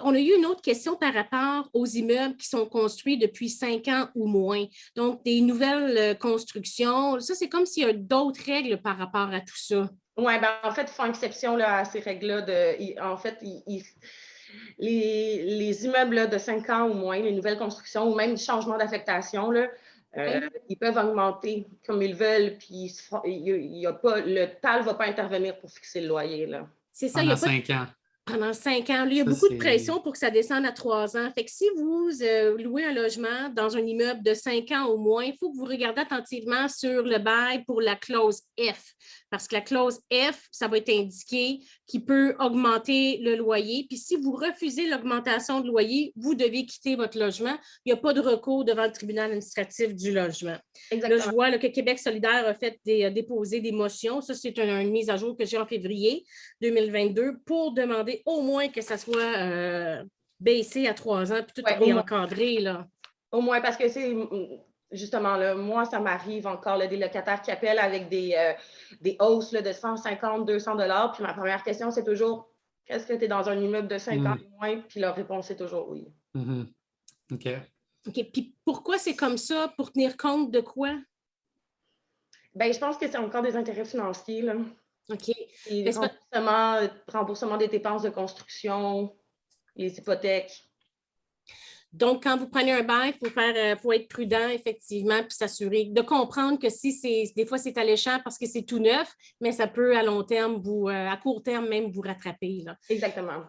on a eu une autre question par rapport aux immeubles qui sont construits depuis 5 ans ou moins. Donc, des nouvelles constructions. Ça, c'est comme s'il y a d'autres règles par rapport à tout ça. Oui, ben, en fait, ils font exception là, à ces règles-là. En fait, les immeubles là, de 5 ans ou moins, les nouvelles constructions ou même changement d'affectation, là, ils peuvent augmenter comme ils veulent, puis il y a pas, le TAL ne va pas intervenir pour fixer le loyer. Là. C'est ça, il n'y Pendant a pas 5 ans. Pendant 5 ans. Là, il y a Ça, beaucoup de c'est- pression pour que ça descende à 3 ans. Fait que si vous louez un logement dans un immeuble de 5 ans au moins, il faut que vous regardiez attentivement sur le bail pour la clause F. Parce que la clause F, ça va être indiqué qui peut augmenter le loyer. Puis si vous refusez l'augmentation de loyer, vous devez quitter votre logement. Il n'y a pas de recours devant le tribunal administratif du logement. Exactement. Là, je vois là, que Québec solidaire a fait déposer des motions. Ça, c'est une mise à jour que j'ai en février 2022 pour demander au moins que ça soit baissé à 3 ans puis tout réencadré. Là. Au moins, parce que c'est justement, là, moi, ça m'arrive encore là, des locataires qui appellent avec des hausses là, de 150, 200 $. Puis ma première question, c'est toujours, est-ce que tu es dans un immeuble de 5 ans ou moins? Puis leur réponse est toujours oui. OK. OK. Puis pourquoi c'est comme ça? Pour tenir compte de quoi? Bien, je pense que c'est encore des intérêts financiers. Là. OK. Et remboursement des dépenses de construction, les hypothèques. Donc, quand vous prenez un bail, il faut être prudent, effectivement, puis s'assurer de comprendre que des fois, c'est alléchant parce que c'est tout neuf, mais ça peut, à long terme, à court terme même, vous rattraper. Là. Exactement.